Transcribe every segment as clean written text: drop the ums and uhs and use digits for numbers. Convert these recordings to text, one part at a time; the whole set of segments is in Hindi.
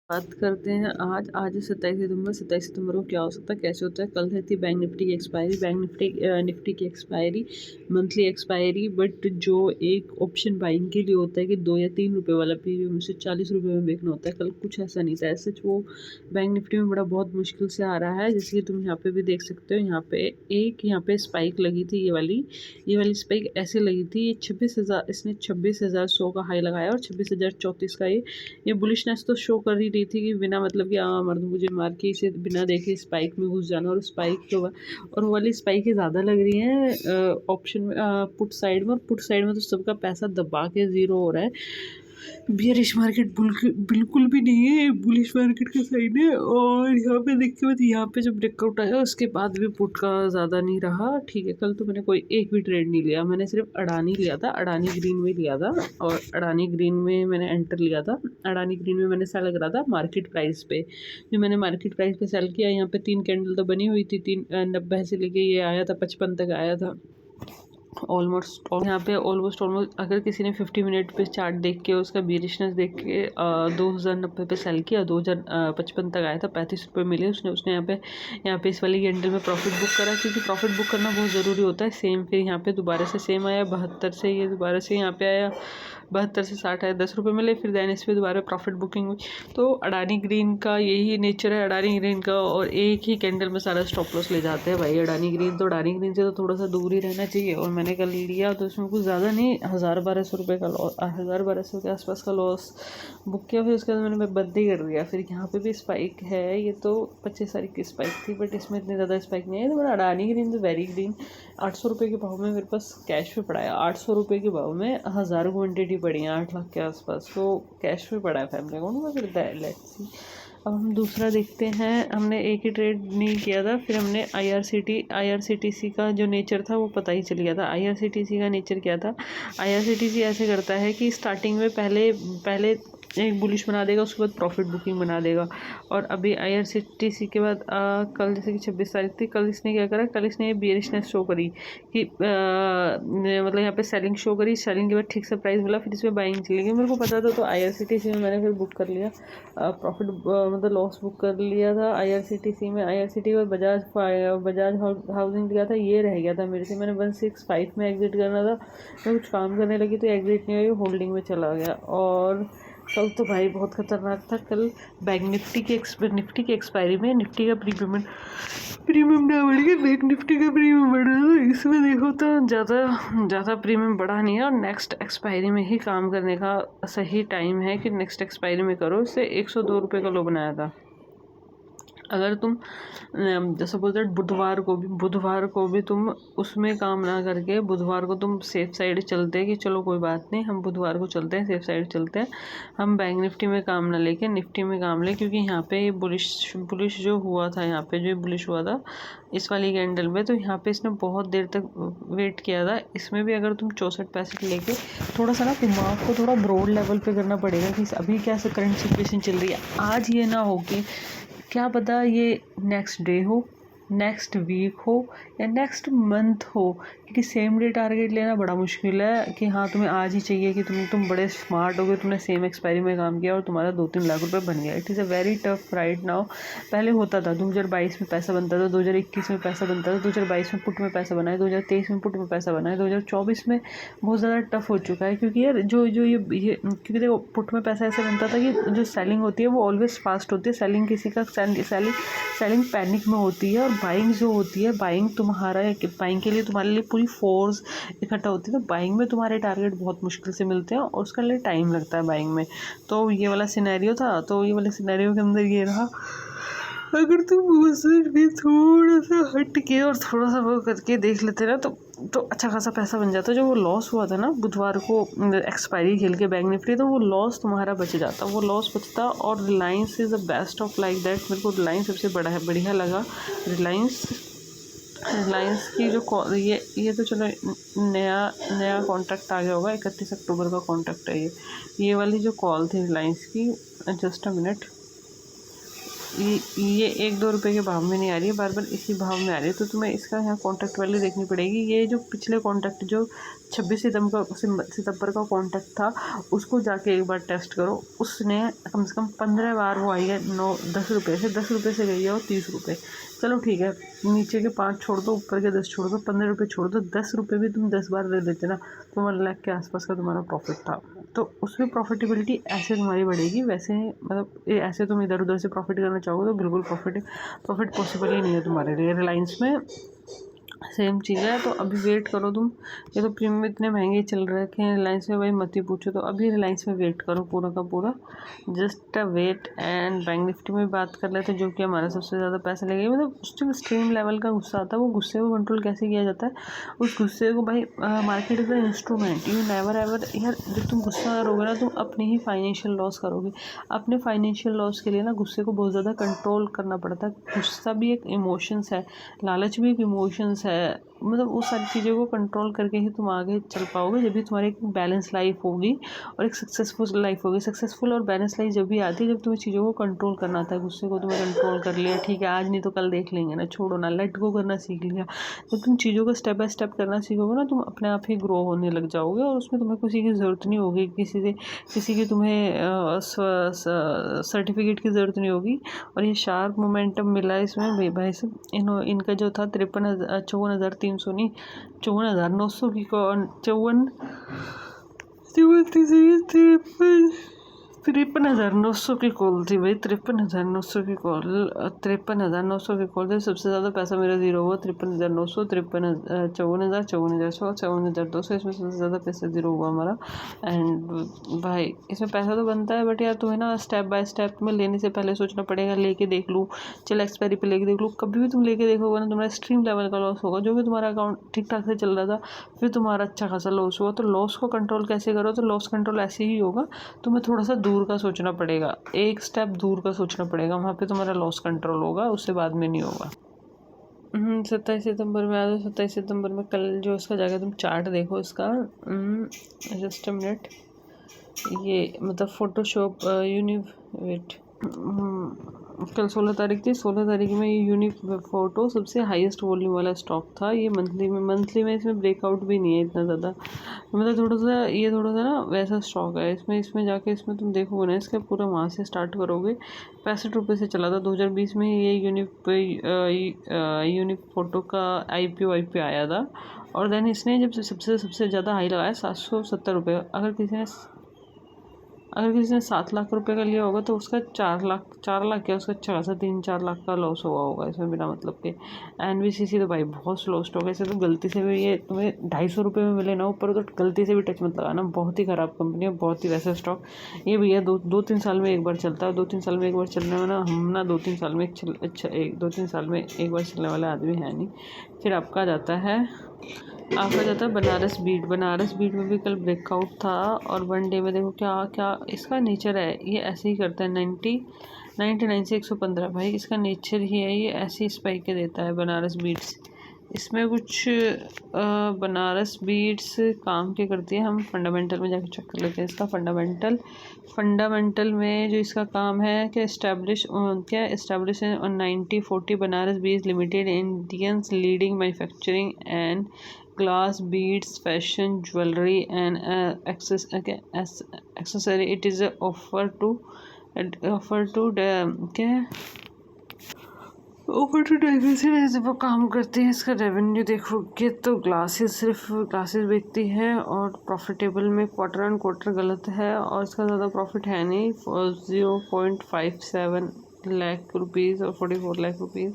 बात करते हैं आज आज 27 सितंबर। 27 सितंबर को क्या हो सकता है, कैसे होता है। कल रहती है बैंक निफ्टी की एक्सपायरी। बैंक निफ्टी की एक्सपायरी मंथली एक्सपायरी, बट जो एक ऑप्शन बाइंग के लिए होता है कि 2 या 3 रुपए वाला प्रीमियम उसे 40 रुपए में बेचना होता है, कल कुछ ऐसा नहीं था। ऐसे वो बैंक निफ्टी में बड़ा बहुत मुश्किल से आ रहा है, जैसे कि तुम यहाँ पे भी देख सकते हो। यहाँ पे स्पाइक लगी थी, ये वाली स्पाइक ऐसे लगी थी। ये 26,000, इसने 26,100 का हाई लगाया और 26,034 का ये बुलिशनेस तो शो कर ही रही थी कि बिना मतलब कि मर्द मुझे मार के इसे बिना देखे स्पाइक में घुस जाना। और स्पाइक के और वो वाली स्पाइक ज़्यादा लग रही हैं ऑप्शन में, पुट साइड में। और पुट साइड में तो सबका पैसा दबा के ज़ीरो हो रहा है। बियरिश मार्केट बिल्कुल भी नहीं है, बुलिश मार्केट का साइड है। और यहाँ पे देखते हुए यहाँ पे जब ब्रेकआउट आया उसके बाद भी पुट का ज़्यादा नहीं रहा। ठीक है, कल तो मैंने कोई एक भी ट्रेड नहीं लिया, मैंने सिर्फ अडानी लिया था, अडानी ग्रीन में लिया था। और अडानी ग्रीन में मैंने एंटर लिया था। अडानी ग्रीन में मैंने सेल करा था मार्केट प्राइस पे, जो मैंने मार्केट प्राइस पे सेल किया। यहाँ पे 3 कैंडल तो बनी हुई थी, 390 से लेके ये आया था 55 तक आया था ऑलमोस्ट। और यहाँ पे ऑलमोस्ट अगर किसी ने 50 मिनट पे चार्ट देख के उसका बेरिशनेस देख के 2090 पे सेल किया, 2055 तक आया था, 35 रुपये मिले उसने उसने यहाँ पे इस वाली कैंडल में प्रॉफिट बुक करा, क्योंकि प्रॉफिट बुक करना बहुत ज़रूरी होता है। सेम फिर यहाँ पे दोबारा से सेम आया 72 से, ये दोबारा से यहाँ पे आया 72 से 60 आया, 10 रुपये मिले। फिर दैन इस पर दोबारा प्रॉफिट बुकिंग हुई। तो अडानी ग्रीन का यही नेचर है, अडानी ग्रीन का। और एक ही कैंडल में सारा स्टॉप लॉस ले जाते हैं भाई अडानी ग्रीन। तो अडानी ग्रीन से तो थोड़ा सा दूर ही रहना चाहिए। और मैंने कल लिया तो उसमें कुछ ज़्यादा नहीं, 1000-1200 रुपये का लॉस, 1000-1200 के आसपास का लॉस बुक किया। फिर उसके बाद मैंने बंद ही कर दिया। फिर यहाँ पे भी स्पाइक है, ये तो 25 तारीख की स्पाइक थी, बट इसमें इतनी ज़्यादा स्पाइक नहीं है। तो मेरा अडानी ग्रीन तो वेरी ग्रीन 800 रुपये के भाव में मेरे पास कैश पे पड़ा है। 800 रुपये के भाव में 1000 क्वान्टिटी पड़ी है, 8 लाख के आसपास। तो कैश पे पड़ा है फैमिली अकाउंट में। फिर लेट्स सी, अब हम दूसरा देखते हैं। हमने एक ही ट्रेड नहीं किया था, फिर हमने आईआरसीटीसी का जो नेचर था वो पता ही चल गया था। आईआरसीटीसी का नेचर क्या था, आईआरसीटीसी ऐसे करता है कि स्टार्टिंग में पहले एक बुलिश बना देगा, उसके बाद प्रॉफिट बुकिंग बना देगा। और अभी आईआरसीटीसी के बाद कल जैसे कि 26 तारीख थी, कल इसने क्या करा, कल इसने बेरिशनेस शो करी कि मतलब यहाँ पे सेलिंग शो करी। सेलिंग के बाद ठीक से प्राइस मिला, फिर इसमें बाइंग चली गई। मेरे को पता था तो आईआरसीटीसी में मैंने फिर बुक कर लिया, प्रॉफिट मतलब लॉस बुक कर लिया था आईआरसीटीसी में। आईआरसीटी में बजाज हाउसिंग लिया था, ये रह गया था मेरे से। मैंने 165 में एग्जिट करना था, मैं कुछ काम करने लगी तो एग्जिट नहीं हुई, होल्डिंग में चला गया। और कल तो भाई बहुत खतरनाक था। कल बैंक निफ्टी की एक्सपायरी में निफ्टी का प्रीमियम ना बढ़ गया, बैंक निफ्टी का प्रीमियम बढ़ा। तो इसमें देखो तो ज़्यादा प्रीमियम बढ़ा नहीं है। और नेक्स्ट एक्सपायरी में ही काम करने का सही टाइम है कि नेक्स्ट एक्सपायरी में करो। इससे 102 रुपये का लो बनाया था। अगर तुम जैसे बोलते हैं बुधवार को भी तुम उसमें काम ना करके बुधवार को तुम सेफ साइड चलते कि चलो कोई बात नहीं, हम बुधवार को चलते हैं, सेफ साइड चलते हैं, हम बैंक निफ्टी में काम ना लेके निफ्टी में काम लें। क्योंकि यहाँ पे ये बुलिश जो हुआ था, यहाँ पे जो बुलिश हुआ था इस वाली कैंडल में, तो यहाँ पे इसने बहुत देर तक वेट किया था। इसमें भी अगर तुम 64 पैसे लेके थोड़ा सा ना दिमाग को थोड़ा ब्रॉड लेवल पे करना पड़ेगा कि अभी क्या करंट सिचुएशन चल रही है। आज ये ना हो कि क्या पता ये नेक्स्ट डे हो, नेक्स्ट वीक हो, या नेक्स्ट मंथ हो। क्योंकि सेम डे टारगेट लेना बड़ा मुश्किल है कि हाँ तुम्हें आज ही चाहिए, कि तुम बड़े स्मार्ट हो गए, तुमने सेम एक्सपायरी में काम किया और तुम्हारा 2-3 लाख रुपए बन गया। It is a very tough right now. पहले होता था 2022 में पैसा बनता था, 2021 में पैसा बनता था, 2022 में पुट में पैसा बना है, 2023 में पुट में पैसा बना है, 2024 में बहुत ज़्यादा टफ हो चुका है। क्योंकि यार जो ये क्योंकि देखो पुट में पैसा ऐसे बनता था कि जो सेलिंग होती है वो ऑलवेज फास्ट होती है। सेलिंग किसी का सेलिंग पैनिक में होती है। और बाइंग जो होती है, बाइंग के लिए तुम्हारे लिए पूरी फोर्स इकट्ठा होती है। तो बाइंग में तुम्हारे टारगेट बहुत मुश्किल से मिलते हैं और उसका लिए टाइम लगता है बाइंग में। तो ये वाला सिनेरियो था, तो ये वाले सिनेरियो के अंदर ये रहा। अगर तुम मुझसे भी थोड़ा सा हट के और थोड़ा सा वो करके देख लेते ना तो अच्छा खासा पैसा बन जाता। जो वो लॉस हुआ था ना बुधवार को एक्सपायरी खेल के बैंक निफ्टी, तो वो लॉस तुम्हारा बच जाता, वो लॉस बचता। और Reliance is the best of like that. मेरे को रिलायंस सबसे बढ़िया लगा। रिलायंस की जो ये तो चलो नया कॉन्ट्रैक्ट आ गया होगा, 31 अक्टूबर का कॉन्ट्रैक्ट है ये वाली जो कॉल थी रिलायंस की। जस्ट अ मिनट, ये 1-2 रुपये के भाव में नहीं आ रही है, बार बार इसी भाव में आ रही है। तो तुम्हें इसका यहाँ कॉन्ट्रैक्ट वैल्यू देखनी पड़ेगी। ये जो पिछले कॉन्ट्रैक्ट जो 26 सितंबर का कॉन्ट्रैक्ट था, उसको जाके एक बार टेस्ट करो। उसने कम से कम 15 बार वो आई है 10 रुपये से गई है और 30 रुपये। चलो ठीक है, नीचे के 5 छोड़ दो, ऊपर के 10 छोड़ दो, 15 रुपये छोड़ दो, 10 रुपये भी तुम 10 बार ले लेते ना, तो 1 लाख के आसपास का तुम्हारा प्रॉफिट था। तो उसमें प्रॉफिटेबिलिटी ऐसे तुम्हारी बढ़ेगी, वैसे मतलब ऐसे तुम इधर उधर से प्रॉफिट करना चाहोगे तो बिल्कुल प्रॉफिट पॉसिबल ही नहीं है तुम्हारे लिए। रिलायंस में सेम चीज़ है। तो अभी वेट करो तुम, ये तो प्रीमियम इतने महंगे चल रखे हैं रिलायंस में, भाई मत ही पूछो। तो अभी रिलायंस में वेट करो पूरा का पूरा, just wait. And bank Nifty में बात कर लेते हैं, जो कि हमारा सबसे ज़्यादा पैसा लगेगा। मतलब उस जो एक्सट्रीम लेवल का गुस्सा आता है, वो गुस्से को कंट्रोल कैसे किया जाता है, उस गुस्से को भाई market is the instrument, you never ever यार, जब तुम गुस्सा करोगे ना, तुम अपने ही फाइनेंशियल लॉस करोगे। अपने फाइनेंशियल लॉस के लिए ना गुस्से को बहुत ज़्यादा कंट्रोल करना पड़ता है। गुस्सा भी एक इमोशंस है, लालच भी एक इमोशंस है। मतलब वो सारी चीज़ों को कंट्रोल करके ही तुम आगे चल पाओगे, जब भी तुम्हारी एक बैलेंस लाइफ होगी और एक सक्सेसफुल लाइफ होगी। सक्सेसफुल और बैलेंस लाइफ जब भी आती है जब तुम्हें चीज़ों को कंट्रोल करना आता है। गुस्से को तुम्हें कंट्रोल कर लिया, ठीक है आज नहीं तो कल देख लेंगे ना, छोड़ो ना, लेट गो करना सीख लिया। जब तुम चीज़ों को स्टेप बाय स्टेप करना सीखोगे ना, तुम अपने आप ही ग्रो होने लग जाओगे, और उसमें तुम्हें किसी की ज़रूरत नहीं होगी, किसी की तुम्हें सर्टिफिकेट की ज़रूरत नहीं होगी। और ये शार्प मोमेंटम मिला है इसमें भाई सब। इनका जो था 54,900 नहीं, 54,900 की 53,900 की कॉल थी भाई, 53,900 की कॉल, 53,900 की कॉल थी। सबसे ज़्यादा पैसा मेरा ज़ीरो हुआ 53,900, 54,000, 54,100, 54,200, इसमें सबसे ज़्यादा पैसा ज़ीरो हुआ हमारा। एंड भाई इसमें पैसा तो बनता है, बट यार तुम्हें ना स्टेप बाय स्टेप में लेने से पहले सोचना पड़ेगा। लेके देख लूँ, चल एक्सपायरी पे लेके देख लूँ, कभी भी तुम लेके देखोगे ना, तुम्हारा एक्सट्रीम लेवल का लॉस होगा। जो भी तुम्हारा अकाउंट ठीक ठाक से चल रहा था, फिर तुम्हारा अच्छा खासा लॉस हुआ। तो लॉस को कंट्रोल कैसे करो, तो लॉस कंट्रोल ऐसे ही होगा, तुम्हें थोड़ा सा दूर का सोचना पड़ेगा, एक स्टेप दूर का सोचना पड़ेगा, वहाँ पे तुम्हारा लॉस कंट्रोल होगा, उससे बाद में नहीं होगा। 27 सितंबर में आ जाओ। 27 सितंबर में कल जो इसका जाकर तुम चार्ट देखो इसका, जस्ट अ मिनट। ये मतलब फोटोशॉप वेट, कल 16 तारीख थी। 16 तारीख में ये यूनिक फ़ोटो सबसे हाईएस्ट वॉल्यूम वाला स्टॉक था। ये मंथली में इसमें ब्रेकआउट भी नहीं है इतना ज़्यादा, मतलब थोड़ा सा ना वैसा स्टॉक है। इसमें जाके इसमें तुम देखोगे ना, इसका पूरा वहाँ से स्टार्ट करोगे। 65 रुपये से चला था 2020 में, ये यूनिक फ़ोटो का IPO आया था। और देन इसने जब सबसे ज़्यादा हाई लगाया 770 रुपये। अगर किसी ने 7 लाख रुपए का लिया होगा, तो उसका 4 लाख क्या, उसका अच्छा खासा 3-4 लाख का लॉस हुआ होगा इसमें बिना मतलब के। NBCC तो भाई बहुत स्लो स्टॉक है, ऐसे तो गलती से भी ये तुम्हें 250 रुपये में मिले ना ऊपर, तो गलती से भी टच मत लगाना। बहुत ही ख़राब कंपनी है, बहुत ही वैसा स्टॉक। ये भैया 2-3 साल में एक बार चलता है, 2-3 साल में एक बार चलने में ना, हम ना 2-3 साल में 2-3 साल में एक बार चलने वाला आदमी है नहीं। फिर आपका जाता है बनारस बीट में भी कल ब्रेकआउट था। और 1 डे में देखो क्या इसका नेचर है, ये ऐसे ही करता है। 99 से 115 भाई इसका नेचर ही है, ये ऐसे ही स्पाइक के देता है बनारस बीट्स। इसमें कुछ बनारस बीट्स काम के करती है, हम फंडामेंटल में जाके चेक कर लेते हैं इसका फंडामेंटल में जो इसका काम है कि establish 90-40 Banaras beads limited, Indians leading manufacturing and glass beads fashion jewelry and accessory. It is a offer to diversity वो काम करते हैं। इसका रेवेन्यू देखोगे तो सिर्फ ग्लासेस बेचती है, और प्रॉफिटेबल में क्वार्टर ऑन क्वार्टर गलत है, और इसका ज़्यादा प्रॉफिट है नहीं। 0.57 लाख रुपीज़ और 44 लाख रुपीज़,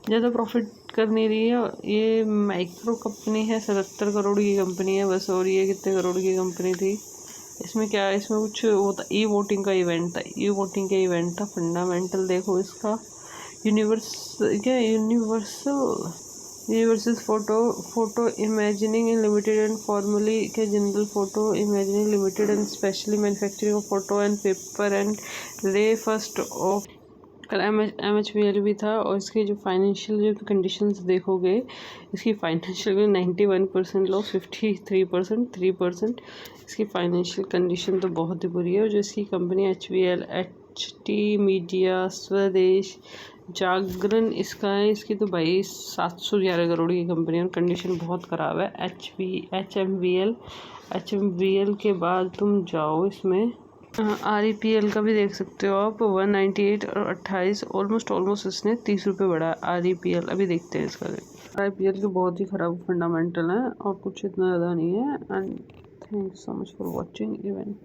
ज़्यादा प्रॉफिट कर नहीं रही है। ये माइक्रो कंपनी है, 77 करोड़ की कंपनी है बस। और ये कितने करोड़ की कंपनी थी। इसमें क्या है, इसमें कुछ वो था, वोटिंग का इवेंट था। फंडामेंटल देखो इसका, universal photo imagining limited and formally क्या general photo imagining limited and specially manufacturing of photo and paper and ray first of कल MHPL भी था। और इसके जो फाइनेंशियल जो कंडीशंस देखोगे, इसकी फाइनेंशियल 91% लॉस, 53% 3%। इसकी फाइनेंशियल कंडीशन तो बहुत ही बुरी है। और जो इसकी कंपनी HPL टी मीडिया, स्वदेश, जागरण इसका है। इसकी तो भाई 711 करोड़ की कंपनी और कंडीशन बहुत ख़राब है। एच एम वी एल के बाद तुम जाओ इसमें REPL का भी देख सकते हो आप, 198 और 28 ऑलमोस्ट इसने 30 रुपये बढ़ा है REPL। अभी देखते हैं इसका। REPL के बहुत ही ख़राब फंडामेंटल हैं और कुछ इतना ज़्यादा नहीं है। And thanks so much for watching event.